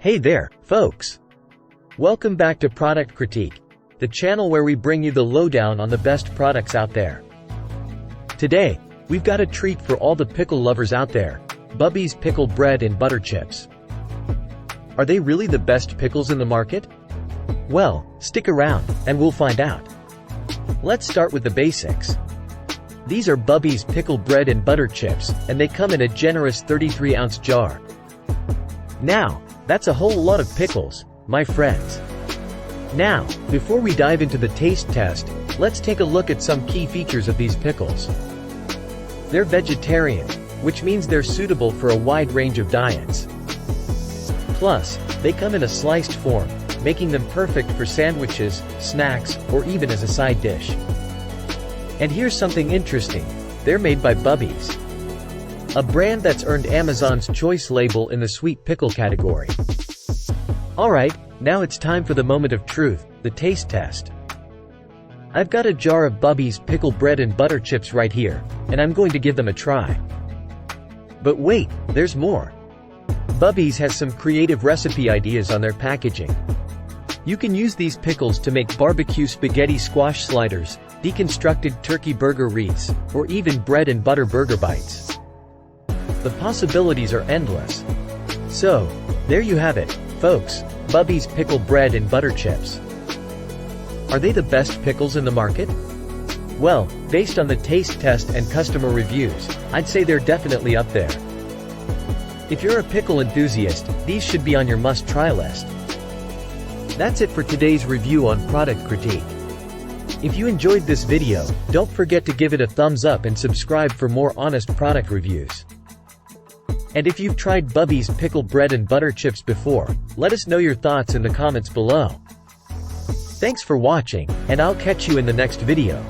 Hey there, folks! Welcome back to Product Critique, the channel where we bring you the lowdown on the best products out there. Today, we've got a treat for all the pickle lovers out there: Bubby's Pickle Bread and Butter Chips. Are they really the best pickles in the market? Well, stick around, and we'll find out. Let's start with the basics. These are Bubby's Pickle Bread and Butter Chips, and they come in a generous 33-ounce jar. Now, that's a whole lot of pickles, my friends. Now, before we dive into the taste test, let's take a look at some key features of these pickles. They're vegetarian, which means they're suitable for a wide range of diets. Plus, they come in a sliced form, making them perfect for sandwiches, snacks, or even as a side dish. And here's something interesting: they're made by Bubby's, a brand that's earned Amazon's Choice label in the sweet pickle category. Alright, now it's time for the moment of truth, the taste test. I've got a jar of Bubby's Pickle Bread and Butter Chips right here, and I'm going to give them a try. But wait, there's more. Bubby's has some creative recipe ideas on their packaging. You can use these pickles to make barbecue spaghetti squash sliders, deconstructed turkey burger wreaths, or even bread and butter burger bites. The possibilities are endless. So, there you have it, folks, Bubby's Pickle Bread and Butter Chips. Are they the best pickles in the market? Well, based on the taste test and customer reviews, I'd say they're definitely up there. If you're a pickle enthusiast, these should be on your must-try list. That's it for today's review on Product Critique. If you enjoyed this video, don't forget to give it a thumbs up and subscribe for more honest product reviews. And if you've tried Bubby's Pickle Bread and Butter Chips before, let us know your thoughts in the comments below. Thanks for watching, and I'll catch you in the next video.